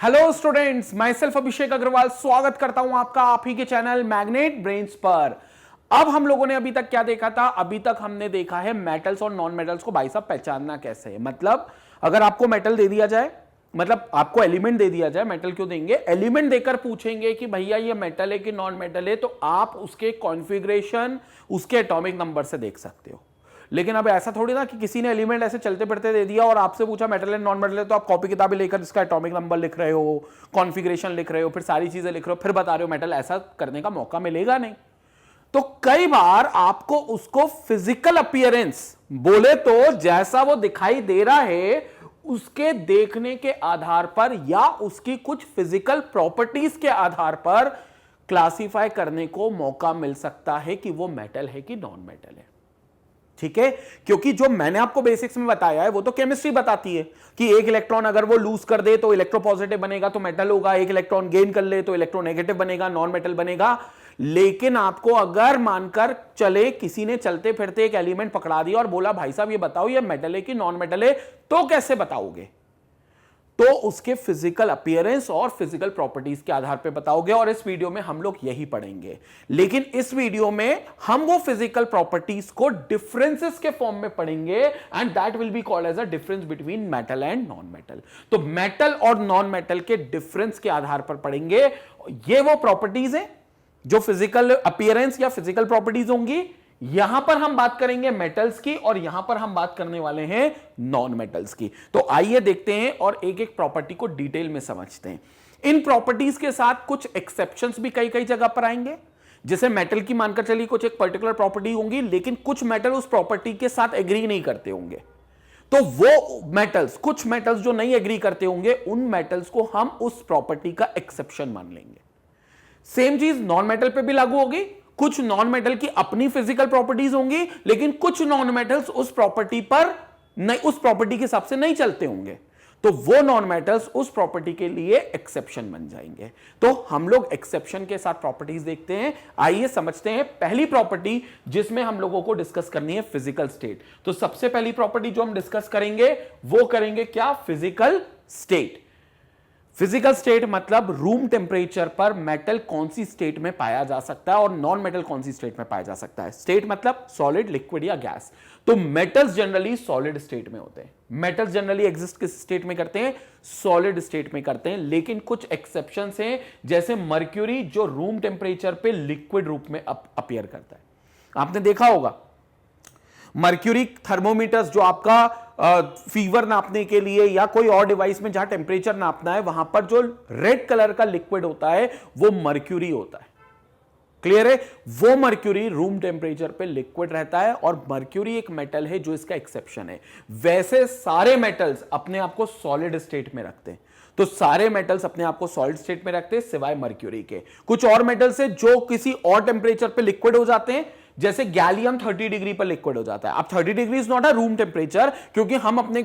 Hello students, my self अभिषेक अग्रवाल स्वागत करता हूं आपका आप ही के चैनल मैग्नेट ब्रेन्स पर। अब हम लोगों ने अभी तक क्या देखा था? अभी तक हमने देखा है मेटल्स और नॉन मेटल्स को भाई साहब पहचानना कैसे है। मतलब अगर आपको मेटल दे दिया जाए, मतलब आपको एलिमेंट दे दिया जाए, मेटल क्यों देंगे, एलिमेंट देकर पूछेंगे कि भैया ये मेटल है कि नॉन मेटल है, तो आप उसके कॉन्फ़िगरेशन उसके एटॉमिक नंबर से देख सकते हो। लेकिन अब ऐसा थोड़ी ना कि किसी ने एलिमेंट ऐसे चलते फिरते दे दिया और आपसे पूछा मेटल एंड नॉन मेटल है, तो आप कॉपी किताबें लेकर इसका एटॉमिक नंबर लिख रहे हो, कॉन्फ़िगरेशन लिख रहे हो, फिर सारी चीजें लिख रहे हो, फिर बता रहे हो मेटल। ऐसा करने का मौका मिलेगा नहीं। तो कई बार आपको उसको फिजिकल अपीयरेंस बोले तो जैसा वो दिखाई दे रहा है उसके देखने के आधार पर या उसकी कुछ फिजिकल प्रॉपर्टीज के आधार पर क्लासिफाई करने को मौका मिल सकता है कि वो मेटल है कि नॉन मेटल है। ठीक है, क्योंकि जो मैंने आपको बेसिक्स में बताया है वो तो केमिस्ट्री बताती है कि एक इलेक्ट्रॉन अगर वो लूज कर दे तो इलेक्ट्रोपॉजिटिव बनेगा तो मेटल होगा, एक इलेक्ट्रॉन गेन कर ले तो इलेक्ट्रोनेगेटिव बनेगा, नॉन मेटल बनेगा। लेकिन आपको अगर मानकर चले किसी ने चलते फिरते एक एलिमेंट पकड़ा दिया और बोला भाई साहब ये बताओ ये मेटल है कि नॉन मेटल है, तो कैसे बताओगे? तो उसके फिजिकल अपीयरेंस और फिजिकल प्रॉपर्टीज के आधार पे बताओगे, और इस वीडियो में हम लोग यही पढ़ेंगे। लेकिन इस वीडियो में हम वो फिजिकल प्रॉपर्टीज को डिफरेंसेस के फॉर्म में पढ़ेंगे and that will be called as a difference between metal and non metal. तो मेटल और नॉन मेटल के डिफरेंस के आधार पर पढ़ेंगे। ये वो प्रॉपर्टीज है जो फिजिकल अपीयरेंस या फिजिकल प्रॉपर्टीज होंगी। यहां पर हम बात करेंगे मेटल्स की और यहां पर हम बात करने वाले हैं नॉन मेटल्स की। तो आइए देखते हैं और एक एक प्रॉपर्टी को डिटेल में समझते हैं। इन प्रॉपर्टीज के साथ कुछ एक्सेप्शंस भी कई कई जगह पर आएंगे। जैसे मेटल की मानकर चलिए कुछ एक पर्टिकुलर प्रॉपर्टी होंगी, लेकिन कुछ मेटल उस प्रॉपर्टी के साथ एग्री नहीं करते होंगे, तो वो मेटल्स, कुछ मेटल्स जो नहीं एग्री करते होंगे, उन मेटल्स को हम उस प्रॉपर्टी का एक्सेप्शन मान लेंगे। सेम चीज नॉन मेटल पे भी लागू होगी। कुछ नॉन मेटल की अपनी फिजिकल प्रॉपर्टीज होंगी, लेकिन कुछ नॉन मेटल्स उस प्रॉपर्टी पर नहीं, उस प्रॉपर्टी के हिसाब से नहीं चलते होंगे, तो वो नॉन मेटल्स उस प्रॉपर्टी के लिए एक्सेप्शन बन जाएंगे। तो हम लोग एक्सेप्शन के साथ प्रॉपर्टीज देखते हैं। आइए समझते हैं पहली प्रॉपर्टी जिसमें हम लोगों को डिस्कस करनी है फिजिकल स्टेट। तो सबसे पहली प्रॉपर्टी जो हम डिस्कस करेंगे वो करेंगे क्या? Physical state. फिजिकल स्टेट मतलब रूम टेम्परेचर पर मेटल कौन सी स्टेट में पाया जा सकता है और नॉन मेटल कौन सी स्टेट में पाया जा सकता है। स्टेट मतलब सॉलिड, लिक्विड या गैस। तो मेटल्स जनरली सॉलिड स्टेट में होते हैं। मेटल्स जनरली एग्जिस्ट किस स्टेट में करते हैं? सॉलिड स्टेट में करते हैं। लेकिन कुछ एक्सेप्शंस हैं, जैसे मर्क्यूरी जो रूम टेम्परेचर पे लिक्विड रूप में अपीयर करता है। आपने देखा होगा मर्क्यूरी थर्मोमीटर्स जो आपका फीवर नापने के लिए या कोई और डिवाइस में जहां टेम्परेचर नापना है, वहां पर जो रेड कलर का लिक्विड होता है वो मर्क्यूरी होता है। क्लियर है? वो मर्क्यूरी रूम टेम्परेचर पे लिक्विड रहता है और मर्क्यूरी एक मेटल है जो इसका एक्सेप्शन है। वैसे सारे मेटल्स अपने आप को सॉलिड स्टेट में रखते हैं। तो सारे मेटल्स अपने आप को सॉलिड स्टेट में रखते हैं सिवाय मर्क्यूरी के। कुछ और मेटल्स है जो किसी और टेम्परेचर पे लिक्विड हो जाते हैं, जैसे गैलियम 30 डिग्री पर लिक्विड हो जाता है। अब 30 degree is not a room temperature, क्योंकि हम अपने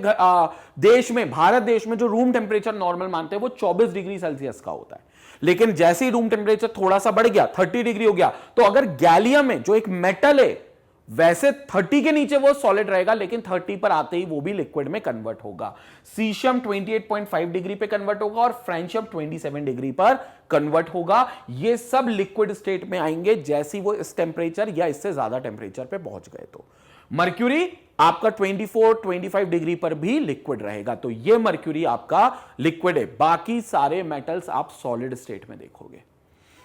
देश में, भारत देश में जो रूम टेम्परेचर नॉर्मल मानते हैं वो 24 डिग्री सेल्सियस का होता है। लेकिन जैसे ही रूम टेम्परेचर थोड़ा सा बढ़ गया, 30 डिग्री हो गया, तो अगर गैलियम है जो एक मेटल है, वैसे 30 के नीचे वो सॉलिड रहेगा, लेकिन 30 पर आते ही वो भी लिक्विड में कन्वर्ट होगा। सीशियम 28.5 डिग्री पे कन्वर्ट होगा और फ्रेंशियम 27 डिग्री पर कन्वर्ट होगा। ये सब लिक्विड स्टेट में आएंगे जैसे वो इस टेम्परेचर या इससे ज्यादा टेम्परेचर पे पहुंच गए। तो मर्क्यूरी आपका 24-25 डिग्री पर भी लिक्विड रहेगा। तो ये मर्क्यूरी आपका लिक्विड है। बाकी सारे मेटल्स आप सॉलिड स्टेट में देखोगे।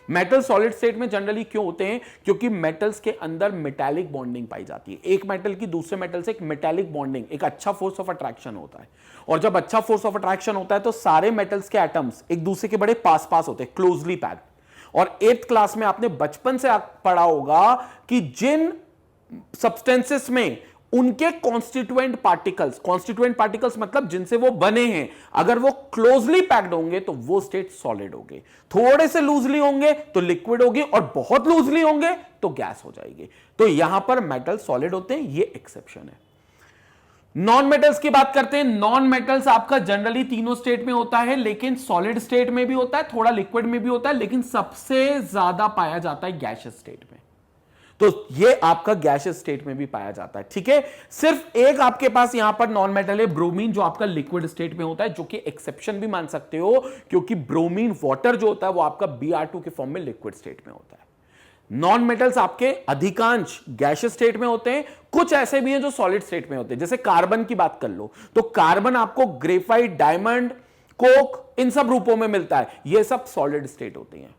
मेटल सॉलिड स्टेट में जनरली क्यों होते हैं? क्योंकि मेटल्स के अंदर मेटालिक बॉन्डिंग पाई जाती है। एक मेटल की दूसरे मेटल से एक मेटालिक बॉन्डिंग, एक अच्छा फोर्स ऑफ अट्रैक्शन होता है। और जब अच्छा फोर्स ऑफ अट्रैक्शन होता है तो सारे मेटल्स के एटम्स एक दूसरे के बड़े पास पास होते हैं, क्लोजली पैक्ड। और 8th क्लास में आपने बचपन से पढ़ा होगा कि जिन सब्सटेंसेस में उनके कॉन्स्टिट्यूएंट पार्टिकल्स मतलब जिनसे वो बने हैं, अगर वो क्लोजली पैक्ड होंगे तो वो स्टेट सॉलिड होगी, थोड़े से लूजली होंगे तो लिक्विड होगी, और बहुत लूजली होंगे तो गैस हो जाएगी। तो यहां पर मेटल सॉलिड होते हैं, ये एक्सेप्शन है। नॉन मेटल्स की बात करते हैं। नॉन मेटल्स आपका जनरली तीनों स्टेट में होता है, लेकिन सॉलिड स्टेट में भी होता है, थोड़ा लिक्विड में भी होता है, लेकिन सबसे ज्यादा पाया जाता है गैसियस स्टेट में। तो ये आपका गैसियस स्टेट में भी पाया जाता है, ठीक है। सिर्फ एक आपके पास यहां पर नॉन मेटल है ब्रोमीन, जो आपका लिक्विड स्टेट में होता है, जो कि एक्सेप्शन भी मान सकते हो, क्योंकि ब्रोमीन वाटर जो होता है वो आपका Br2 के फॉर्म में लिक्विड स्टेट में होता है। नॉन मेटल्स आपके अधिकांश गैसियस स्टेट में होते हैं, कुछ ऐसे भी हैं जो सॉलिड स्टेट में होते हैं। जैसे कार्बन की बात कर लो तो कार्बन आपको ग्रेफाइट, डायमंड, कोक, इन सब रूपों में मिलता है, ये सब सॉलिड स्टेट होते हैं।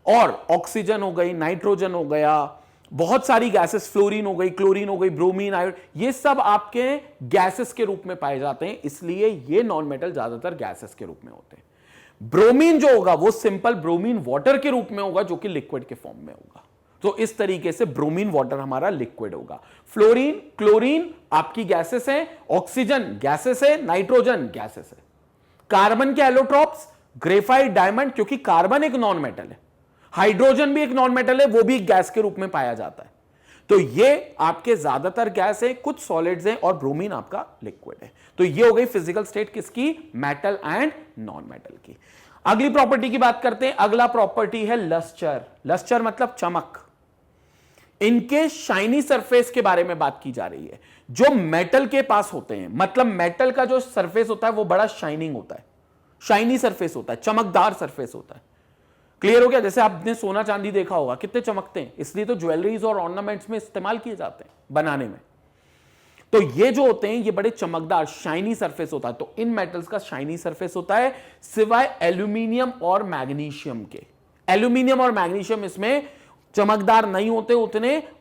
और ऑक्सीजन हो गई, नाइट्रोजन हो गया, बहुत सारी गैसेस, फ्लोरीन हो गई, क्लोरीन हो गई, ब्रोमीन, आयोडीन, ये सब आपके गैसेस के रूप में पाए जाते हैं, इसलिए ये नॉन मेटल ज्यादातर गैसेस के रूप में होते हैं। ब्रोमीन जो होगा वो सिंपल ब्रोमीन वाटर के रूप में होगा, जो कि लिक्विड के फॉर्म में होगा। तो इस तरीके से ब्रोमीन वाटर हमारा लिक्विड होगा। फ्लोरीन, क्लोरीन आपकी गैसेस है, ऑक्सीजन गैसेस है, नाइट्रोजन गैसेस है। कार्बन के एलोट्रॉप्स ग्रेफाइट, डायमंड, क्योंकि कार्बन एक नॉन मेटल है, हाइड्रोजन भी एक नॉन मेटल है, वो भी गैस के रूप में पाया जाता है। तो ये आपके ज्यादातर गैस है, कुछ सॉलिड्स हैं और ब्रोमीन आपका लिक्विड है। तो ये हो गई फिजिकल स्टेट किसकी, मेटल एंड नॉन मेटल की। अगली प्रॉपर्टी की बात करते हैं। अगला प्रॉपर्टी है लस्टर। लस्टर मतलब चमक। इनके शाइनी सरफेस के बारे में बात की जा रही है, जो मेटल के पास होते हैं। मतलब मेटल का जो सरफेस होता है वो बड़ा शाइनिंग होता है, शाइनी सरफेस होता है, चमकदार सरफेस होता है। क्लियर हो गया? जैसे आपने सोना चांदी देखा होगा कितने चमकते हैं, इसलिए तो ज्वेलरीज और ऑर्नामेंट्स में इस्तेमाल किए जाते हैं बनाने में। तो ये जो होते हैं ये बड़े चमकदार शाइनी सरफेस होता है। तो इन मेटल्स का शाइनी सरफेस होता है, सिवाय एल्यूमिनियम और मैग्नीशियम के। एल्यूमिनियम और मैग्नीशियम इसमें चमकदार नहीं होते,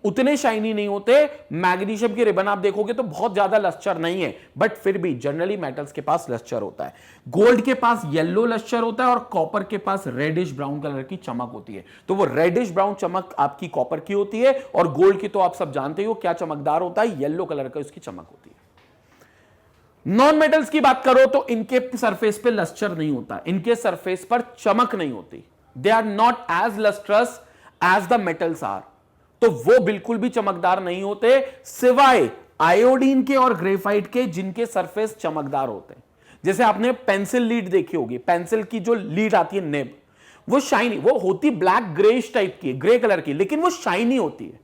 उतने शाइनी नहीं होते। मैग्नीशियम की रिबन आप देखोगे तो बहुत ज्यादा लस्टर नहीं है, बट फिर भी जनरली मेटल्स के पास लस्टर होता है। गोल्ड के पास येलो लस्टर होता है और कॉपर के पास रेडिश ब्राउन कलर की चमक होती है। तो वो रेडिश ब्राउन चमक आपकी कॉपर की होती है, और गोल्ड की तो आप सब जानते हो क्या चमकदार होता है, येलो कलर का उसकी चमक होती है। नॉन मेटल्स की बात करो तो इनके सरफेस पे लस्टर नहीं होता, इनके सरफेस पर चमक नहीं होती। They are not as lustrous as the metals are. तो वो बिल्कुल भी चमकदार नहीं होते, सिवाय आयोडीन के और ग्रेफाइट के, जिनके सरफेस चमकदार होते हैं। जैसे आपने पेंसिल लीड देखी होगी, पेंसिल की जो लीड आती है नेब, वो शाइनी, वो होती ब्लैक ग्रेइश टाइप की, ग्रे कलर की, लेकिन वो शाइनी होती है।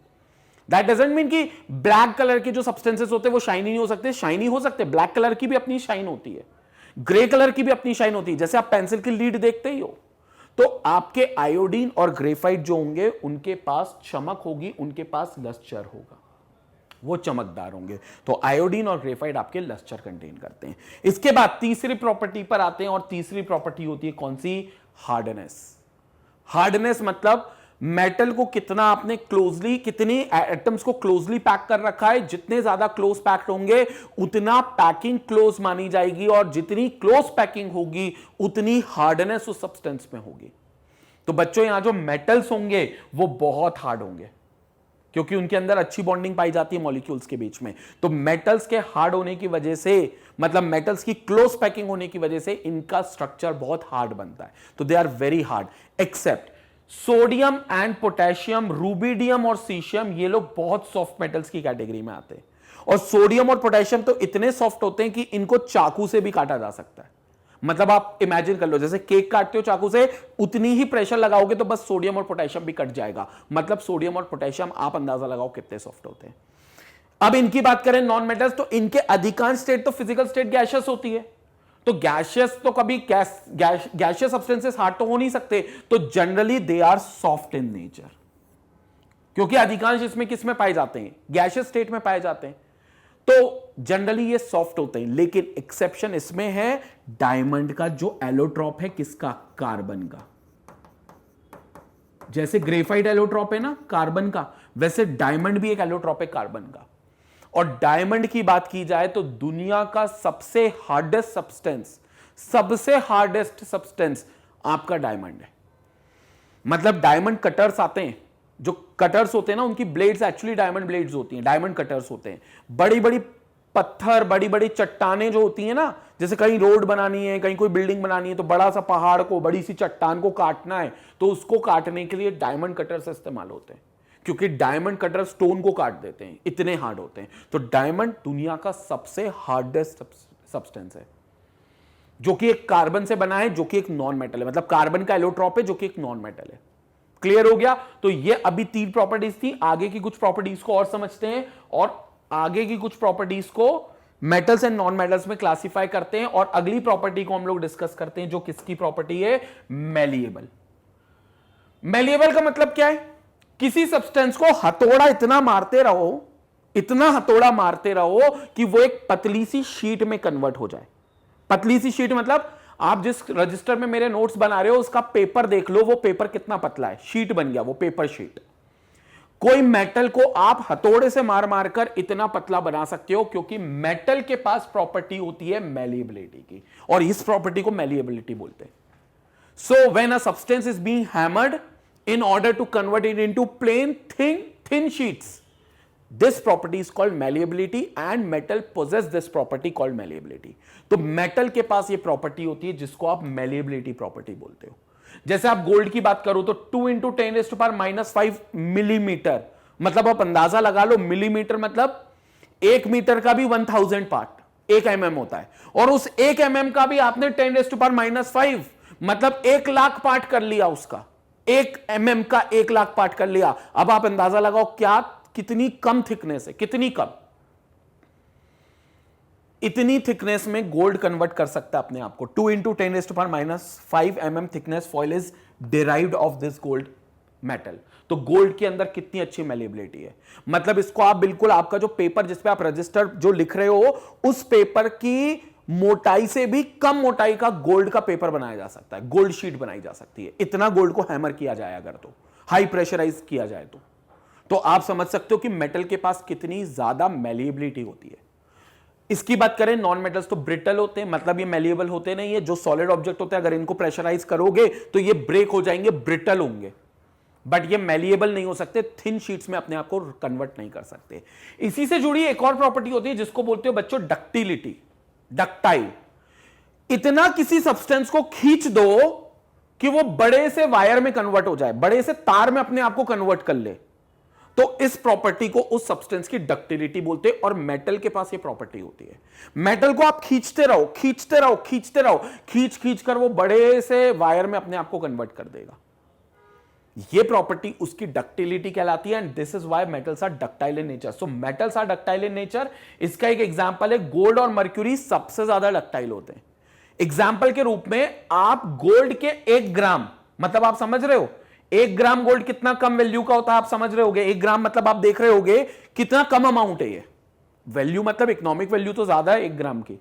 दैट डजंट मीन कि ब्लैक कलर के जो सब्सटेंसेस होते हैं वो शाइनी नहीं हो सकते, शाइनी हो सकते। ब्लैक कलर की भी अपनी शाइन होती है, ग्रे कलर की भी अपनी शाइन होती है। जैसे आप पेंसिल की लीड देखते ही हो, तो आपके आयोडीन और ग्रेफाइट जो होंगे उनके पास चमक होगी, उनके पास लस्टर होगा, वो चमकदार होंगे। तो आयोडीन और ग्रेफाइट आपके लस्टर कंटेन करते हैं। इसके बाद तीसरी प्रॉपर्टी पर आते हैं, और तीसरी प्रॉपर्टी होती है कौन सी, हार्डनेस। हार्डनेस मतलब मेटल को कितना आपने क्लोजली, कितनी एटम्स को क्लोजली पैक कर रखा है। जितने ज्यादा क्लोज पैक्ड होंगे उतना पैकिंग क्लोज मानी जाएगी, और जितनी क्लोज पैकिंग होगी उतनी हार्डनेस उस सब्सटेंस में होगी। तो बच्चों यहां जो मेटल्स होंगे वो बहुत हार्ड होंगे, क्योंकि उनके अंदर अच्छी बॉन्डिंग पाई जाती है मॉलिक्यूल्स के बीच में। तो मेटल्स के हार्ड होने की वजह से, मतलब मेटल्स की क्लोज पैकिंग होने की वजह से इनका स्ट्रक्चर बहुत हार्ड बनता है। तो they are very hard, except sodium and potassium, rubidium और सीशियम, ये लोग बहुत सॉफ्ट मेटल्स की कैटेगरी में आते हैं। और सोडियम और पोटेशियम तो इतने सॉफ्ट होते हैं कि इनको चाकू से भी काटा जा सकता है। मतलब आप इमेजिन कर लो, जैसे केक काटते हो चाकू से, उतनी ही प्रेशर लगाओगे तो बस सोडियम और पोटेशियम भी कट जाएगा। मतलब सोडियम और पोटेशियम आप अंदाजा लगाओ कितने सॉफ्ट होते हैं। अब इनकी बात करें नॉन मेटल्स, तो इनके अधिकांश स्टेट तो फिजिकल स्टेट गैसियस होती है। तो गैसियस तो कभी गैसियस सब्सटेंसेस हार्ड तो हो नहीं सकते, तो generally they are soft in nature, क्योंकि अधिकांश इसमें किस में पाए जाते हैं, गैसियस स्टेट में पाए जाते हैं। तो जनरली ये सॉफ्ट होते हैं। लेकिन एक्सेप्शन इसमें है डायमंड का, जो एलोट्रॉप है किसका, कार्बन का। जैसे ग्रेफाइट एलोट्रॉप है ना कार्बन का, वैसे डायमंड भी एक एलोट्रॉप है कार्बन का। और डायमंड की बात की जाए तो दुनिया का सबसे हार्डेस्ट सब्सटेंस आपका डायमंड है। मतलब डायमंड कटर्स आते हैं, जो कटर्स होते हैं ना, उनकी ब्लेड्स एक्चुअली डायमंड ब्लेड्स होती हैं, डायमंड कटर्स होते हैं। बड़ी बड़ी पत्थर, बड़ी बड़ी चट्टानें जो होती हैं ना, जैसे कहीं रोड बनानी है, कहीं कोई बिल्डिंग बनानी है, तो बड़ा सा पहाड़ को, बड़ी सी चट्टान को काटना है, तो उसको काटने के लिए डायमंड कटर्स इस्तेमाल होते हैं, क्योंकि डायमंड कटर स्टोन को काट देते हैं, इतने हार्ड होते हैं। तो डायमंड दुनिया का सबसे हार्डेस्ट सब्सटेंस है, जो कि एक कार्बन से बना है, जो कि एक नॉन मेटल है। मतलब कार्बन का एलोट्रॉप है, जो कि एक नॉन मेटल है। क्लियर हो गया? तो ये अभी 3 प्रॉपर्टीज थी, आगे की कुछ प्रॉपर्टीज को और समझते हैं और आगे की कुछ प्रॉपर्टीज को मेटल्स एंड नॉन मेटल्स में क्लासिफाई करते हैं और अगली प्रॉपर्टी को हम लोग डिस्कस करते हैं जो किसकी प्रॉपर्टी है? मैलिएबल। मैलिएबल का मतलब क्या है? किसी सब्सटेंस को हथौड़ा इतना मारते रहो, इतना हथौड़ा मारते रहो कि वो एक पतली सी शीट में कन्वर्ट हो जाए। पतली सी शीट मतलब आप जिस रजिस्टर में मेरे नोट्स बना रहे हो उसका पेपर देख लो, वो पेपर कितना पतला है, शीट बन गया वो पेपर शीट। कोई मेटल को आप हथौड़े से मार मार कर इतना पतला बना सकते हो क्योंकि मेटल के पास प्रॉपर्टी होती है मैलिएबिलिटी की, और इस प्रॉपर्टी को मैलिएबिलिटी बोलते हैं। So when a substance is being hammered in order to convert it into plain thin sheets, this property is called malleability and metal possess this property called malleability। तो metal के पास ये property होती है जिसको आप malleability property बोलते हो। जैसे आप गोल्ड की बात करो तो 2 into 10⁻⁵ मिलीमीटर, मतलब आप अंदाजा लगा लो, मिलीमीटर मतलब 1 मीटर का भी 1000 पार्ट, 1 mm होता है, और उस 1 mm का भी आपने 10⁻⁵ मतलब 1 लाख पार्ट कर लिया, उसका 1 mm का 1 लाख पार्ट कर लिया। अब आप अंदाजा लगाओ क्या, कितनी कम थिकनेस है, कितनी कम, इतनी थिकनेस में गोल्ड कन्वर्ट कर सकता है अपने आप को। 2 into 10⁻⁵ mm thickness foil is derived of this gold metal. तो गोल्ड के अंदर कितनी अच्छी मैलिएबिलिटी है, मतलब इसको आप बिल्कुल आपका जो पेपर जिसपे आप रजिस्टर जो लिख रहे हो उस पेपर की मोटाई से भी कम मोटाई का गोल्ड का पेपर बनाया जा सकता है, गोल्ड शीट बनाई जा सकती है। इतना गोल्ड को हैमर किया जाए अगर, तो हाई प्रेशराइज किया जाए तो आप समझ सकते हो कि मेटल के पास कितनी ज्यादा मैलिएबिलिटी होती है। इसकी बात करें नॉन मेटल्स तो ब्रिटल होते हैं, मतलब ये मैलिएबल होते नहीं है। जो सॉलिड ऑब्जेक्ट होते हैं अगर इनको प्रेशराइज करोगे तो ये ब्रेक हो जाएंगे, ब्रिटल होंगे, बट ये मैलिएबल नहीं हो सकते, थिन शीट्स में अपने आप को कन्वर्ट नहीं कर सकते। इसी से जुड़ी एक और प्रॉपर्टी होती है जिसको बोलते हो बच्चों डक्टिलिटी, डक्टाइल। इतना किसी सब्सटेंस को खींच दो कि वो बड़े से वायर में कन्वर्ट हो जाए, बड़े से तार में अपने आप को कन्वर्ट कर ले, तो इस प्रॉपर्टी को उस सब्सटेंस की डक्टिलिटी बोलते हैं। और मेटल के पास ये प्रॉपर्टी होती है। मेटल को आप खींचते रहो, खींचते रहो, खींचते रहो, खींच खींच कर वो बड़े से वायर में अपने आप को कन्वर्ट कर देगा। ये प्रॉपर्टी उसकी डक्टिलिटी कहलाती है, and this is why metals are ductile in nature. So metals are ductile in nature. इसका एक एग्जांपल है गोल्ड और मर्क्यूरी सबसे ज्यादा डक्टाइल होते हैं। एग्जांपल के रूप में आप गोल्ड के 1 ग्राम, मतलब आप समझ रहे हो 1 ग्राम गोल्ड कितना कम वैल्यू का होता है, आप समझ रहे होगे। 1 ग्राम मतलब आप देख रहे होगे कितना कम अमाउंट है ये। वैल्यू मतलब इकोनॉमिक वैल्यू तो ज्यादा है 1 ग्राम की,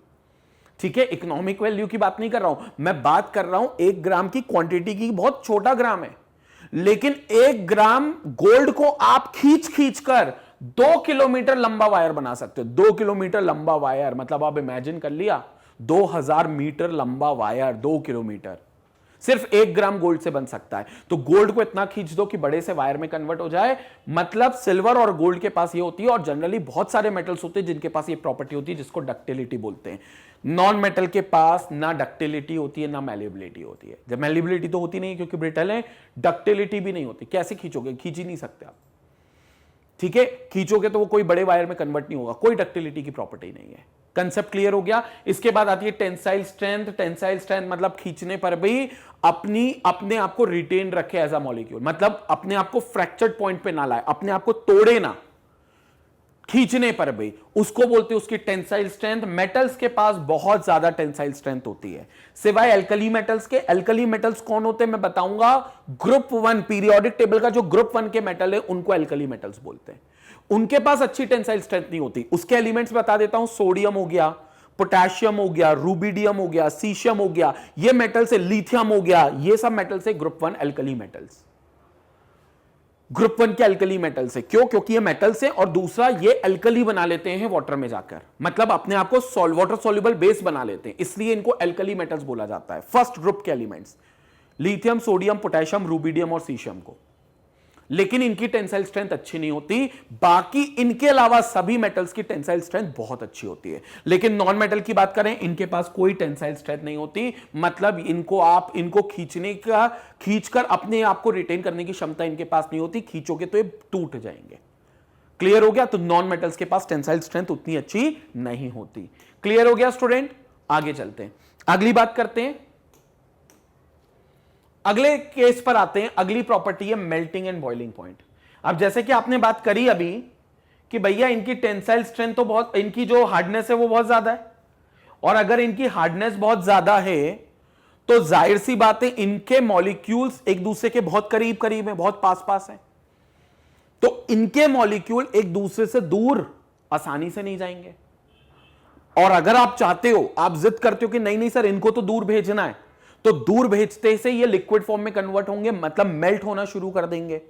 ठीक है, इकोनॉमिक वैल्यू की बात नहीं कर रहा हूं मैं, बात कर रहा हूं 1 ग्राम की क्वांटिटी की, बहुत छोटा ग्राम है। लेकिन 1 ग्राम गोल्ड को आप खींच खींच कर 2 किलोमीटर लंबा वायर बना सकते हो। 2 किलोमीटर लंबा वायर मतलब आप इमेजिन कर लिया, 2000 मीटर लंबा वायर, 2 किलोमीटर सिर्फ 1 ग्राम गोल्ड से बन सकता है। तो गोल्ड को इतना खींच दो कि बड़े से वायर में कन्वर्ट हो जाए, मतलब सिल्वर और गोल्ड के पास ये होती है। और जनरली बहुत सारे मेटल्स होते हैं जिनके पास ये प्रॉपर्टी होती है जिसको डक्टिलिटी बोलते हैं। नॉन मेटल के पास ना डक्टिलिटी होती है ना मैलिएबिलिटी होती है। जब मैलिएबिलिटी तो होती नहीं क्योंकि ब्रिटल है, डक्टिलिटी भी नहीं होती। कैसे खींचोगे, खींच ही नहीं सकते आप, ठीक है, खींचोगे तो वो कोई बड़े वायर में कन्वर्ट नहीं होगा, कोई डक्टिलिटी की प्रॉपर्टी नहीं है। कंसेप्ट क्लियर हो गया। इसके बाद आती है टेंसाइल स्ट्रेंथ। टेंसाइल स्ट्रेंथ मतलब खींचने पर भी अपने आप को रिटेन रखे एज अ मॉलिक्यूल, मतलब अपने आप को फ्रैक्चर्ड पॉइंट पे ना लाए, अपने आप को तोड़े ना, खींचने पर भी, उसको बोलते हैं उसकी टेंसाइल स्ट्रेंथ। मेटल्स के पास बहुत ज्यादा टेंसाइल स्ट्रेंथ होती है सिवाय एल्कली मेटल्स के। एल्कली मेटल्स कौन होते हैं मैं बताऊंगा। ग्रुप 1 पीरियोडिक टेबल का जो ग्रुप 1 के मेटल है उनको एल्कली मेटल्स बोलते हैं। उनके पास अच्छी टेंसाइल स्ट्रेंथ नहीं होती। उसके एलिमेंट्स बता देता हूं, सोडियम हो गया, पोटेशियम हो गया, रूबिडियम हो गया, सीशियम हो गया, ये मेटल से, लिथियम हो गया, ये सब मेटल से ग्रुप 1 एल्कली मेटल्स, ग्रुप 1 के एल्कली मेटल से। क्यों? क्योंकि ये मेटल से, और दूसरा ये एल्कली बना लेते हैं वाटर में जाकर, मतलब अपने आप को वाटर सॉल्युबल बेस बना लेते हैं, इसलिए इनको एल्कली मेटल्स बोला जाता है। फर्स्ट ग्रुप के elements lithium, sodium, potassium, rubidium और सीशियम को। लेकिन इनकी टेंसाइल स्ट्रेंथ अच्छी नहीं होती। बाकी इनके अलावा सभी मेटल्स की टेंसाइल स्ट्रेंथ बहुत अच्छी होती है। लेकिन नॉन मेटल की बात करें, इनके पास कोई टेंसाइल स्ट्रेंथ नहीं होती, मतलब इनको खींचकर अपने आप को रिटेन करने की क्षमता इनके पास नहीं होती। खींचोगे तो ये टूट जाएंगे। क्लियर हो गया? तो नॉन मेटल्स के पास टेंसाइल स्ट्रेंथ उतनी अच्छी नहीं होती। क्लियर हो गया स्टूडेंट? आगे चलते हैं, अगली बात करते हैं। अगले केस पर आते हैं। अगली प्रॉपर्टी है मेल्टिंग एंड बॉइलिंग पॉइंट। अब जैसे कि आपने बात करी अभी कि भैया इनकी टेंसाइल स्ट्रेंथ तो बहुत, इनकी जो हार्डनेस है वो बहुत ज्यादा है, और अगर इनकी हार्डनेस बहुत ज्यादा है तो जाहिर सी बात है इनके मॉलिक्यूल्स एक दूसरे के बहुत करीब करीब है, बहुत पास पास है, तो इनके मॉलिक्यूल एक दूसरे से दूर आसानी से नहीं जाएंगे। और अगर आप चाहते हो, आप जिद करते हो कि नहीं नहीं सर इनको तो दूर भेजना है, तो दूर भेजते से ये लिक्विड फॉर्म में कन्वर्ट होंगे, मतलब मेल्ट होना शुरू कर देंगे।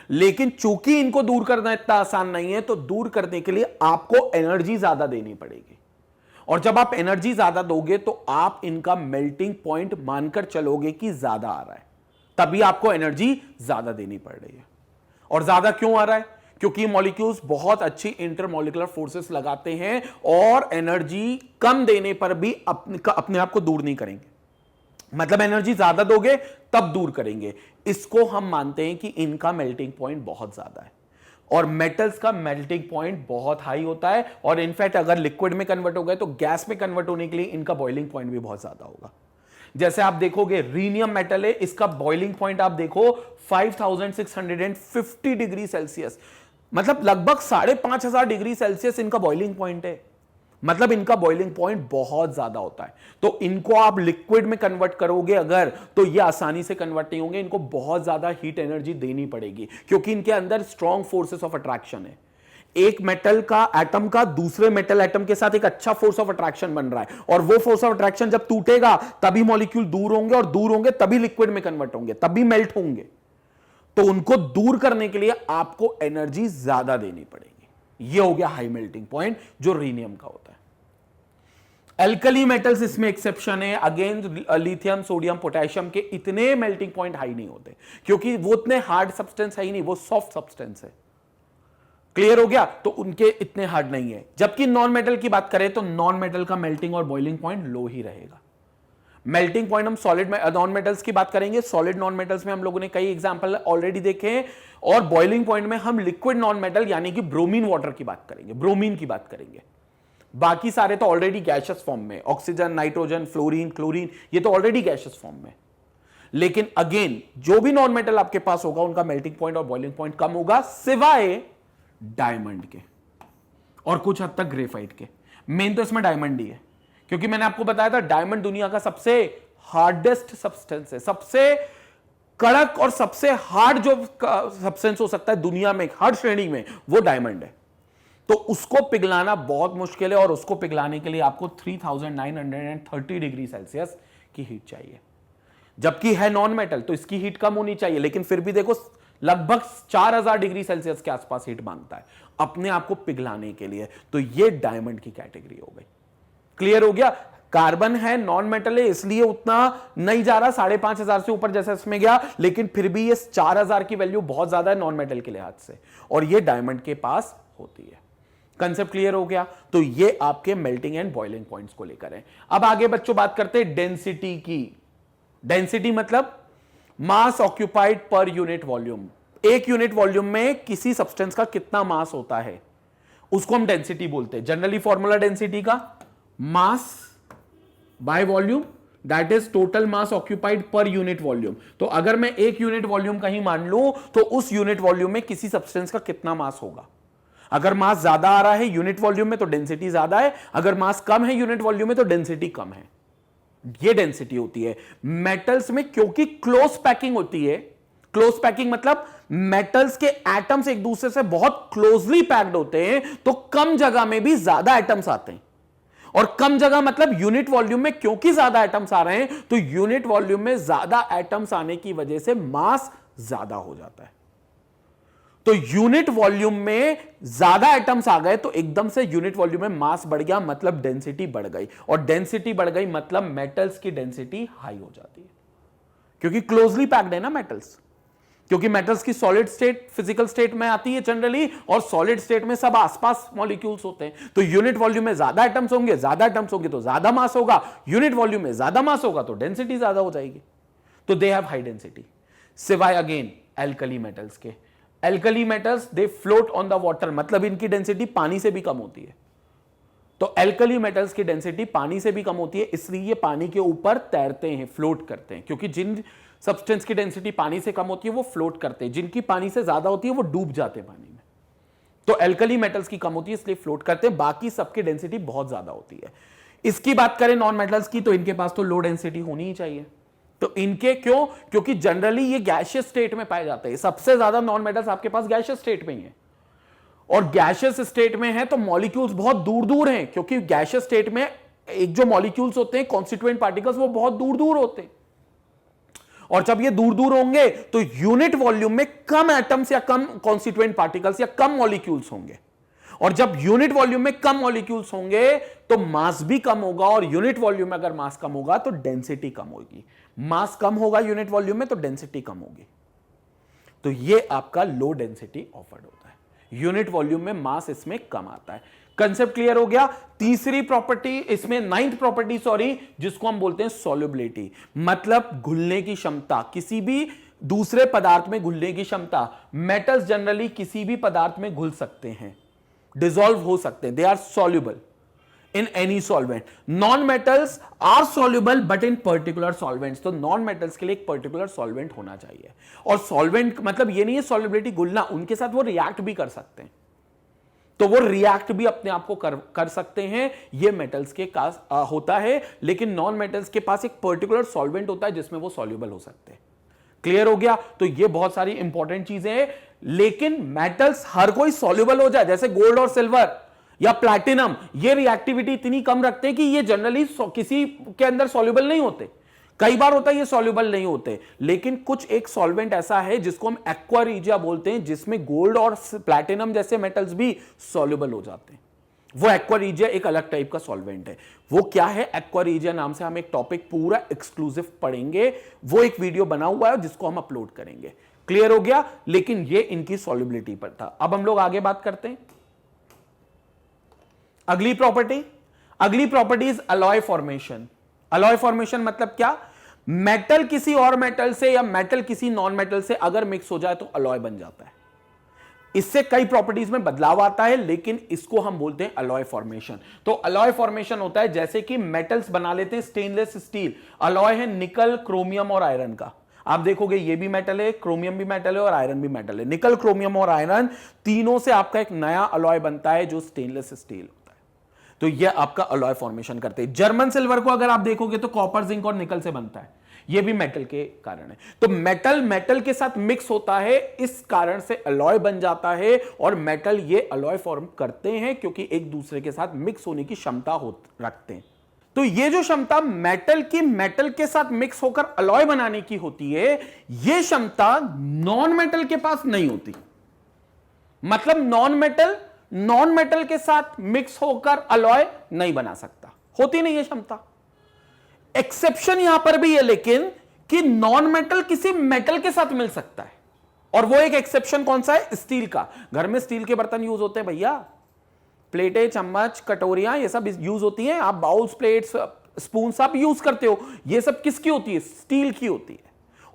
लेकिन चूंकि इनको दूर करना इतना आसान नहीं है, तो दूर करने के लिए आपको एनर्जी ज्यादा देनी पड़ेगी, और जब आप एनर्जी ज्यादा दोगे तो आप इनका मेल्टिंग पॉइंट मानकर चलोगे कि ज्यादा आ रहा है, तभी आपको एनर्जी ज्यादा देनी पड़ रही है। और ज्यादा क्यों आ रहा है? क्योंकि मॉलिक्यूल्स बहुत अच्छी इंटरमॉलिक्यूलर फोर्सेस लगाते हैं और एनर्जी कम देने पर भी अपने आप को दूर नहीं करेंगे, मतलब एनर्जी ज्यादा दोगे तब दूर करेंगे। इसको हम मानते हैं कि इनका मेल्टिंग पॉइंट बहुत ज्यादा है, और मेटल्स का मेल्टिंग पॉइंट बहुत हाई होता है, और इनफैक्ट अगर लिक्विड में कन्वर्ट हो गए तो गैस में कन्वर्ट होने के लिए इनका बॉइलिंग पॉइंट भी बहुत ज्यादा होगा। जैसे आप देखोगे रीनियम मेटल है, इसका बॉइलिंग पॉइंट आप देखो 5650 डिग्री सेल्सियस, मतलब लगभग 5500 डिग्री सेल्सियस इनका बॉइलिंग पॉइंट है, मतलब इनका बॉइलिंग पॉइंट बहुत ज्यादा होता है। तो इनको आप लिक्विड में कन्वर्ट करोगे अगर, तो ये आसानी से कन्वर्ट नहीं होंगे, इनको बहुत ज्यादा हीट एनर्जी देनी पड़ेगी, क्योंकि इनके अंदर स्ट्रॉन्ग फोर्सेस ऑफ अट्रैक्शन है। एक मेटल का एटम का दूसरे मेटल एटम के साथ एक अच्छा फोर्स ऑफ अट्रैक्शन बन रहा है, और वो फोर्स ऑफ अट्रैक्शन जब टूटेगा तभी मॉलिक्यूल दूर होंगे, और दूर होंगे तभी लिक्विड में कन्वर्ट होंगे, तभी मेल्ट होंगे। तो उनको दूर करने के लिए आपको एनर्जी ज्यादा देनी पड़ेगी। ये हो गया हाई मेल्टिंग पॉइंट जो रीनियम का होता है। एल्कली मेटल्स इसमें एक्सेप्शन है, अगेन लिथियम सोडियम पोटेशियम के इतने मेल्टिंग पॉइंट हाई नहीं होते, क्योंकि वो इतने हार्ड सब्सटेंस है ही नहीं, वो सॉफ्ट सब्सटेंस है। क्लियर हो गया? तो उनके इतने हार्ड नहीं है। जबकि नॉन मेटल की बात करें तो नॉन मेटल का मेल्टिंग और बॉइलिंग पॉइंट लो ही रहेगा। मेल्टिंग पॉइंट हम सॉलिड नॉन मेटल्स की बात करेंगे, सॉलिड नॉन मेटल्स में हम लोगों ने कई एग्जांपल ऑलरेडी देखे हैं, और बॉइलिंग पॉइंट में हम लिक्विड नॉन मेटल यानी कि ब्रोमीन वाटर की बात करेंगे, ब्रोमीन की बात करेंगे। बाकी सारे तो ऑलरेडी गैशियस फॉर्म में, ऑक्सीजन, नाइट्रोजन, फ्लोरीन, क्लोरीन, ये तो ऑलरेडी गैशियस फॉर्म में। लेकिन अगेन जो भी नॉन मेटल आपके पास होगा उनका मेल्टिंग पॉइंट और बॉइलिंग पॉइंट कम होगा, सिवाय डायमंड के और कुछ हद तक ग्रेफाइट के। मेन तो इसमें डायमंड ही है, क्योंकि मैंने आपको बताया था डायमंड दुनिया का सबसे हार्डेस्ट सब्सटेंस है, सबसे कड़क और सबसे हार्ड जो सब्सटेंस हो सकता है दुनिया में हर श्रेणी में, वो डायमंड है। तो उसको पिघलाना बहुत मुश्किल है, और उसको पिघलाने के लिए आपको 3930 डिग्री सेल्सियस की हीट चाहिए। जबकि है नॉन मेटल तो इसकी हीट कम होनी चाहिए, लेकिन फिर भी देखो लगभग 4000 डिग्री सेल्सियस के आसपास हीट मांगता है अपने आप को पिघलाने के लिए। तो ये डायमंड की कैटेगरी हो गई। क्लियर हो गया? कार्बन है, नॉन मेटल है, इसलिए उतना नहीं जा रहा, 5500 से ऊपर जैसे इसमें गया, लेकिन फिर भी ये 4000 की वैल्यू बहुत ज्यादा है नॉन मेटल के लिहाज से, और ये डायमंड के पास होती है। कंसेप्ट क्लियर हो गया? तो ये आपके मेल्टिंग एंड बॉइलिंग पॉइंट्स को लेकर है। अब आगे बच्चों बात करते हैं डेंसिटी की। डेंसिटी मतलब मास ऑक्यूपाइड पर यूनिट वॉल्यूम। एक यूनिट वॉल्यूम में किसी सब्सटेंस का कितना मास होता है उसको हम डेंसिटी बोलते हैं। जनरली फॉर्मूला डेंसिटी का mass by volume, that is total mass occupied per unit volume. तो अगर मैं एक यूनिट वॉल्यूम कहीं मान लूं तो उस यूनिट वॉल्यूम में किसी सब्सटेंस का कितना मास होगा। अगर मास ज्यादा आ रहा है यूनिट वॉल्यूम में तो डेंसिटी ज्यादा है, अगर मास कम है यूनिट वॉल्यूम में तो डेंसिटी कम है। ये डेंसिटी होती है मेटल्स में, क्योंकि क्लोज पैकिंग होती है। क्लोज पैकिंग मतलब मेटल्स के एटम्स एक दूसरे से बहुत क्लोजली पैक्ड होते हैं, तो कम जगह में भी ज्यादा एटम्स आते हैं। और कम जगह मतलब यूनिट वॉल्यूम में, क्योंकि ज्यादा एटम्स आ रहे हैं तो यूनिट वॉल्यूम में ज्यादा एटम्स आने की वजह से मास ज्यादा हो जाता है। तो यूनिट वॉल्यूम में ज्यादा एटम्स आ गए तो एकदम से यूनिट वॉल्यूम में मास बढ़ गया, मतलब डेंसिटी बढ़ गई, और डेंसिटी बढ़ गई मतलब मेटल्स की डेंसिटी हाई हो जाती है, क्योंकि क्लोजली पैक्ड है ना मेटल्स। क्योंकि मेटल्स की सॉलिड स्टेट फिजिकल स्टेट में आती है जनरली, और सॉलिड स्टेट में सब आसपास मॉलिक्यूल्स होते हैं। तो यूनिट वॉल्यूम में ज्यादा एटम्स होंगे, ज्यादा एटम्स होंगे तो ज्यादा मास होगा, यूनिट वॉल्यूम में ज्यादा मास होगा तो डेंसिटी ज्यादा हो जाएगी। तो दे हैव हाई डेंसिटी, सिवाय अगेन एल्कली मेटल्स के। Alkali metals they float on the water, मतलब इनकी डेंसिटी पानी से भी कम होती है। तो एल्कली मेटल्स की डेंसिटी पानी से भी कम होती है, इसलिए ये पानी के ऊपर तैरते हैं, फ्लोट करते हैं, क्योंकि जिन सब्सटेंस की डेंसिटी पानी से कम होती है वो फ्लोट करते हैं, जिनकी पानी से ज्यादा होती है वो डूब जाते हैं पानी में। तो एल्कली मेटल्स की कम होती है इसलिए फ्लोट करते हैं, बाकी सबकी डेंसिटी बहुत ज्यादा होती है। इसकी बात करें नॉन मेटल्स की, तो इनके पास तो लो डेंसिटी होनी ही चाहिए। तो इनके क्यों? क्योंकि जनरली ये गैसियस स्टेट में पाए जाते हैं, सबसे ज्यादा नॉन मेटल्स आपके पास गैसियस स्टेट में ही है, और गैसियस स्टेट में है तो मॉलिक्यूल्स बहुत दूर दूर हैं, क्योंकि गैसियस स्टेट में एक जो मॉलिक्यूल्स होते हैं कॉन्स्टिट्यूएंट पार्टिकल्स वो बहुत दूर दूर होते हैं, और जब ये दूर दूर होंगे तो यूनिट वॉल्यूम में कम एटम्स या कम कॉन्स्टिट्यूएंट पार्टिकल्स या कम मॉलिक्यूल्स होंगे, और जब यूनिट वॉल्यूम में कम मॉलिक्यूल्स होंगे तो मास भी कम होगा, और यूनिट वॉल्यूम में अगर मास कम होगा तो डेंसिटी कम होगी। मास कम होगा यूनिट वॉल्यूम में तो डेंसिटी कम होगी, तो ये आपका लो डेंसिटी ऑफर्ड होता है, यूनिट वॉल्यूम में मास इसमें कम आता है। कंसेप्ट क्लियर हो गया। तीसरी प्रॉपर्टी इसमें, नाइन्थ प्रॉपर्टी सॉरी, जिसको हम बोलते हैं सॉल्युबिलिटी, मतलब घुलने की क्षमता, किसी भी दूसरे पदार्थ में घुलने की क्षमता। मेटल्स जनरली किसी भी पदार्थ में घुल सकते हैं, डिसॉल्व हो सकते हैं, they are soluble in any solvent. Non metals are soluble but in particular solvents, तो नॉन मेटल्स के लिए एक पर्टिकुलर सॉल्वेंट होना चाहिए, और सॉल्वेंट मतलब ये नहीं है सॉल्युबिलिटी घुलना, उनके साथ वो रिएक्ट भी कर सकते हैं, तो वो रिएक्ट भी अपने आप को कर सकते हैं, ये मेटल्स के पास होता है, लेकिन नॉन मेटल्स के पास एक पर्टिकुलर सॉल्वेंट होता है जिसमें वो सॉल्युबल हो सकते हैं। क्लियर हो गया? तो ये बहुत सारी इंपॉर्टेंट चीजें हैं, लेकिन मेटल्स हर कोई सॉल्युबल हो जाए, जैसे गोल्ड और सिल्वर या प्लैटिनम, ये रिएक्टिविटी इतनी कम रखते हैं कि ये जनरली किसी के अंदर सॉल्युबल नहीं होते। कई बार होता है ये सॉल्युबल नहीं होते, लेकिन कुछ एक सॉल्वेंट ऐसा है जिसको हम एक्वा रीजिया बोलते हैं, जिसमें गोल्ड और प्लैटिनम जैसे मेटल्स भी सॉल्युबल हो जाते हैं। वो एक्वा रीजिया एक अलग टाइप का सॉल्वेंट है। वो क्या है? एक्वा रीजिया नाम से हम एक टॉपिक पूरा एक्सक्लूसिव पढ़ेंगे, वो एक वीडियो बना हुआ है जिसको हम अपलोड करेंगे। क्लियर हो गया? लेकिन ये इनकी सॉल्युबिलिटी पर था। अब हम लोग आगे बात करते हैं अगली property is alloy formation. Alloy formation मतलब क्या? मेटल किसी और मेटल से या मेटल किसी नॉन मेटल से अगर मिक्स हो जाए तो अलॉय बन जाता है। इससे कई प्रॉपर्टीज में बदलाव आता है, लेकिन इसको हम बोलते हैं अलॉय फॉर्मेशन। तो अलॉय फॉर्मेशन होता है जैसे कि मेटल्स बना लेते हैं, स्टेनलेस स्टील अलॉय है निकल, क्रोमियम और आयरन का। आप देखोगे ये भी मेटल है, क्रोमियम भी मेटल है और आयरन भी मेटल है। निकल, क्रोमियम और आयरन तीनों से आपका एक नया अलॉय बनता है जो स्टेनलेस स्टील होता है। तो यह आपका अलॉय फॉर्मेशन करते हैं। जर्मन सिल्वर को अगर आप देखोगे तो कॉपर, जिंक और निकल से बनता है, यह भी मेटल के कारण है। तो मेटल के साथ मिक्स होता है, इस कारण से अलॉय बन जाता है, और मेटल ये अलॉय फॉर्म करते हैं क्योंकि एक दूसरे के साथ मिक्स होने की क्षमता रखते हैं। तो ये जो क्षमता मेटल के साथ मिक्स होकर अलॉय बनाने की होती है, ये क्षमता नॉन मेटल के पास नहीं होती। मतलब नॉन मेटल के साथ मिक्स होकर अलॉय नहीं बना सकता, होती नहीं है क्षमता। एक्सेप्शन यहां पर भी है लेकिन, कि नॉन मेटल किसी मेटल के साथ मिल सकता है, और वो एक एक्सेप्शन कौन सा है? स्टील का। घर में स्टील के बर्तन यूज होते हैं भैया, प्लेटें, चम्मच, कटोरियां, ये सब यूज होती हैं। आप बाउल्स, प्लेट्स, स्पून सब यूज करते हो, ये सब किसकी होती है? स्टील की होती है।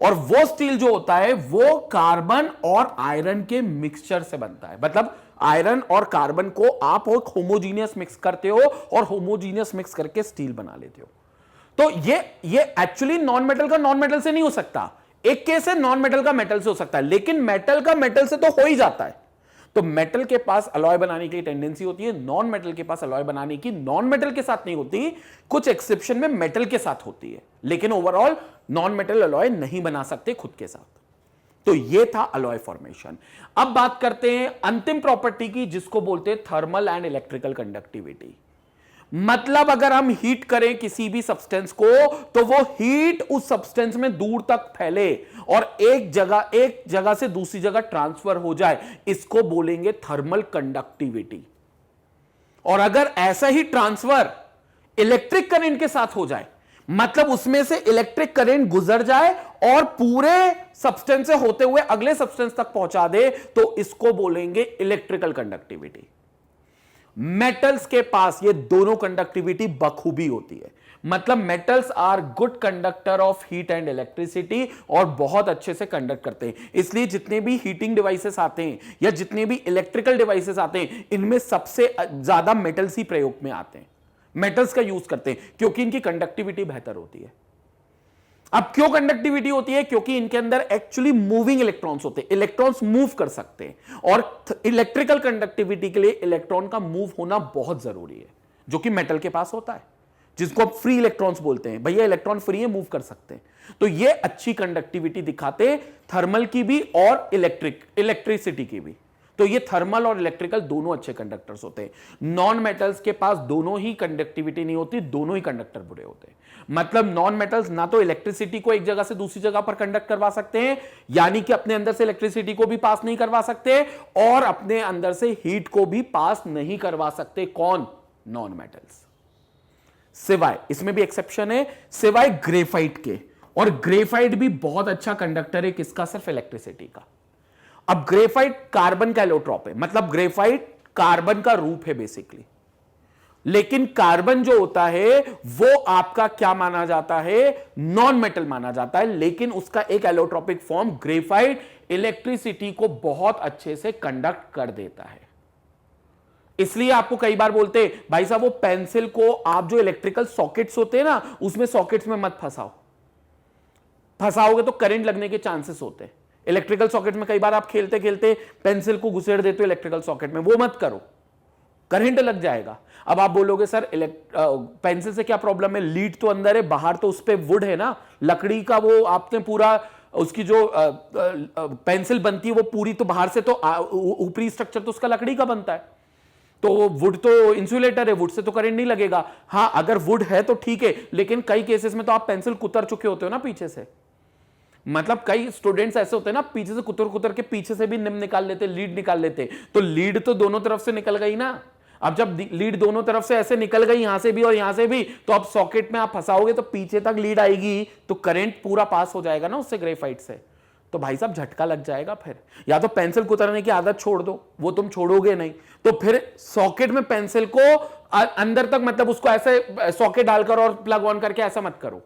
और वो स्टील जो होता है वो कार्बन और आयरन के मिक्सचर से बनता है। मतलब आयरन और कार्बन को आप होमोजीनियस मिक्स करते हो, और होमोजीनियस मिक्स करके स्टील बना लेते हो। तो ये एक्चुअली नॉन मेटल का नॉन मेटल से नहीं हो सकता। एक केस है नॉन मेटल का मेटल से हो सकता है, लेकिन मेटल का मेटल से तो हो ही जाता है। तो मेटल के पास अलॉय बनाने की टेंडेंसी होती है, नॉन मेटल के पास अलॉय बनाने की नॉन मेटल के साथ नहीं होती, कुछ एक्सेप्शन में मेटल के साथ होती है, लेकिन ओवरऑल नॉन मेटल अलॉय नहीं बना सकते खुद के साथ। तो ये था अलॉय फॉर्मेशन। अब बात करते हैं अंतिम प्रॉपर्टी की, जिसको बोलते हैं थर्मल एंड इलेक्ट्रिकल कंडक्टिविटी। मतलब अगर हम हीट करें किसी भी सब्सटेंस को, तो वो हीट उस सब्सटेंस में दूर तक फैले और एक जगह से दूसरी जगह ट्रांसफर हो जाए, इसको बोलेंगे थर्मल कंडक्टिविटी। और अगर ऐसा ही ट्रांसफर इलेक्ट्रिक करंट के साथ हो जाए, मतलब उसमें से इलेक्ट्रिक करंट गुजर जाए और पूरे सब्सटेंस से होते हुए अगले सब्सटेंस तक पहुंचा दे, तो इसको बोलेंगे इलेक्ट्रिकल कंडक्टिविटी। मेटल्स के पास ये दोनों कंडक्टिविटी बखूबी होती है। मतलब metals are good conductor of heat and electricity और बहुत अच्छे से कंडक्ट करते हैं। इसलिए जितने भी हीटिंग डिवाइसेस आते हैं या जितने भी इलेक्ट्रिकल डिवाइसेस आते हैं, इनमें सबसे ज्यादा मेटल्स ही प्रयोग में आते हैं, मेटल्स का यूज करते हैं, क्योंकि इनकी कंडक्टिविटी बेहतर होती है। अब क्यों कंडक्टिविटी होती है? क्योंकि इनके अंदर एक्चुअली मूविंग इलेक्ट्रॉन्स होते हैं, इलेक्ट्रॉन्स मूव कर सकते हैं, और इलेक्ट्रिकल कंडक्टिविटी के लिए इलेक्ट्रॉन का मूव होना बहुत जरूरी है, जो कि मेटल के पास होता है, जिसको आप फ्री इलेक्ट्रॉन्स बोलते हैं। भैया इलेक्ट्रॉन फ्री है, मूव कर सकते हैं, तो ये अच्छी कंडक्टिविटी दिखाते, थर्मल की भी और इलेक्ट्रिसिटी की भी। तो ये थर्मल और इलेक्ट्रिकल दोनों अच्छे कंडक्टर्स होते हैं। नॉन मेटल्स के पास दोनों ही कंडक्टिविटी नहीं होती, दोनों ही कंडक्टर बुरे होते हैं। मतलब नॉन मेटल्स ना तो इलेक्ट्रिसिटी को एक जगह से दूसरी जगह पर कंडक्ट करवा सकते हैं, यानी कि अपने अंदर से इलेक्ट्रिसिटी को भी पास नहीं करवा सकते, और अपने अंदर से हीट को भी पास नहीं करवा सकते। कौन? Non metals. सिवाय, इसमें भी एक्सेप्शन है, सिवाय ग्रेफाइट के। और ग्रेफाइट भी बहुत अच्छा कंडक्टर है, किसका? सिर्फ इलेक्ट्रिसिटी का। अब ग्रेफाइट कार्बन का एलोट्रॉप है, मतलब ग्रेफाइट कार्बन का रूप है बेसिकली, लेकिन कार्बन जो होता है वो आपका क्या माना जाता है? नॉन मेटल माना जाता है, लेकिन उसका एक एलोट्रॉपिक फॉर्म ग्रेफाइट इलेक्ट्रिसिटी को बहुत अच्छे से कंडक्ट कर देता है। इसलिए आपको कई बार बोलते हैं भाई साहब वो पेंसिल को आप जो इलेक्ट्रिकल सॉकेट्स होते हैं ना, उसमें सॉकेट्स में मत फंसाओ, फंसाओगे तो करंट लगने के चांसेस होते हैं। इलेक्ट्रिकल सॉकेट में कई बार आप खेलते खेलते पेंसिल को घुसेड़ देते हो इलेक्ट्रिकल सॉकेट में, वो मत करो, करंट लग जाएगा। अब आप बोलोगे सर पेंसिल से क्या प्रॉब्लम है? लीड तो अंदर है, बाहर तो उस पे वुड है ना, लकड़ी का, वो आपने पूरा उसकी जो पेंसिल बनती है वो पूरी तो बाहर से तो ऊपरी स्ट्रक्चर तो उसका लकड़ी का बनता है, तो वुड तो इंसुलेटर है, वुड से तो करंट नहीं लगेगा। हाँ अगर वुड है तो ठीक है, लेकिन कई केसेस में तो आप पेंसिल कुतर चुके होते हो ना पीछे से। मतलब कई स्टूडेंट्स ऐसे होते हैं ना, पीछे से कुतर कुतर के पीछे से भी निम निकाल लेते, लीड निकाल लेते, तो लीड तो दोनों तरफ से निकल गई ना। अब जब लीड दोनों तरफ से ऐसे निकल गई, यहां से भी और यहां से भी, तो अब सॉकेट में आप फंसाओगे तो पीछे तक लीड आएगी, तो करंट पूरा पास हो जाएगा ना उससे, ग्रेफाइट से, तो भाई साहब झटका लग जाएगा। फिर या तो पेंसिल कुतरने की आदत छोड़ दो, वो तुम छोड़ोगे नहीं, तो फिर सॉकेट में पेंसिल को अंदर तक, मतलब उसको ऐसे सॉकेट डालकर और प्लग ऑन करके ऐसा मत करो।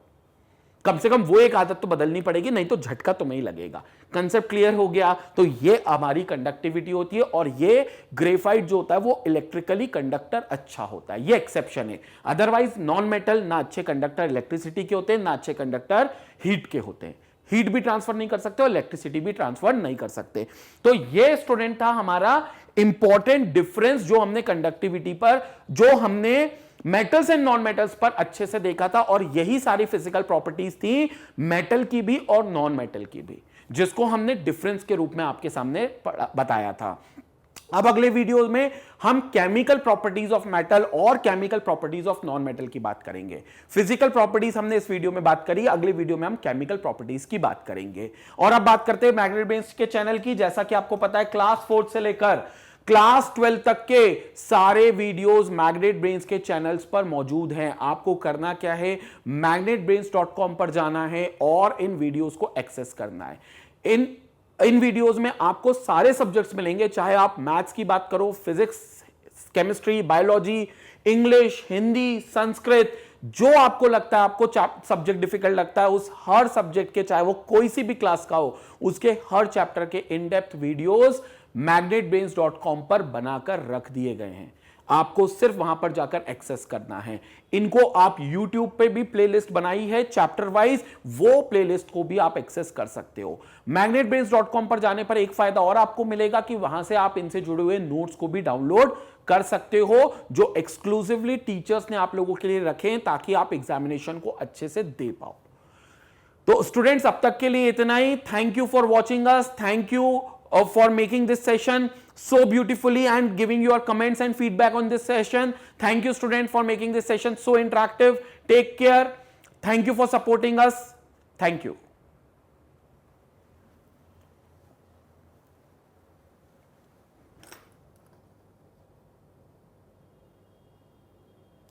कम से कम वो एक आदत तो बदलनी पड़ेगी, नहीं तो झटका तुम्हें ही लगेगा। कंसेप्ट क्लियर हो गया? तो ये हमारी कंडक्टिविटी होती है, और ये ग्रेफाइट जो होता है वो इलेक्ट्रिकली कंडक्टर अच्छा होता है, ये एक्सेप्शन है। अदरवाइज नॉन मेटल ना अच्छे कंडक्टर इलेक्ट्रिसिटी के होते हैं, ना अच्छे कंडक्टर हीट के होते हैं। हीट भी ट्रांसफर नहीं कर सकते और इलेक्ट्रिसिटी भी ट्रांसफर नहीं कर सकते। तो ये स्टूडेंट था हमारा इंपॉर्टेंट डिफरेंस, जो हमने कंडक्टिविटी पर, जो हमने मेटल्स एंड नॉन मेटल्स पर अच्छे से देखा था, और यही सारी फिजिकल प्रॉपर्टीज थी मेटल की भी और नॉन मेटल की भी, जिसको हमने डिफरेंस के रूप में आपके सामने बताया था। अब अगले वीडियो में हम केमिकल प्रॉपर्टीज ऑफ मेटल और chemical properties of non metal की बात करेंगे। फिजिकल प्रॉपर्टीज हमने इस वीडियो में बात करी, अगले वीडियो में हम केमिकल प्रॉपर्टीज की बात करेंगे। और अब बात करते हैं मैग्नेट ब्रेन्स के चैनल की। जैसा कि आपको पता है क्लास 4 से लेकर क्लास 12 तक के सारे वीडियोस मैग्नेट ब्रेन्स के चैनल्स पर मौजूद हैं। आपको करना क्या है? magnetbrains.com पर जाना है और इन वीडियोस को एक्सेस करना है। इन वीडियोस में आपको सारे सब्जेक्ट्स मिलेंगे, चाहे आप मैथ्स की बात करो, physics, chemistry, biology, English, Hindi, Sanskrit, जो आपको लगता है, आपको सब्जेक्ट डिफिकल्ट लगता है, उस हर सब्जेक्ट के, चाहे वो कोई सी भी क्लास का हो, उसके हर चैप्टर के इन डेप्थ वीडियोस magnetbrains.com पर बनाकर रख दिए गए हैं। आपको सिर्फ वहां पर जाकर एक्सेस करना है। इनको आप YouTube पे भी प्लेलिस्ट बनाई है चैप्टर वाइज, वो प्लेलिस्ट को भी आप एक्सेस कर सकते हो। magnetbrains.com पर जाने पर एक फायदा और आपको मिलेगा कि वहां से आप इनसे जुड़े हुए नोट्स को भी डाउनलोड कर सकते हो, जो एक्सक्लूसिवली टीचर्स ने आप लोगों के लिए रखे हैं, ताकि आप एग्जामिनेशन को अच्छे से दे पाओ। तो स्टूडेंट्स अब तक के लिए इतना ही। Thank you for watching us, thank you for making this session so beautifully and giving your comments and feedback on this session. Thank you student for making this session so interactive. Take care. Thank you for supporting us. Thank you.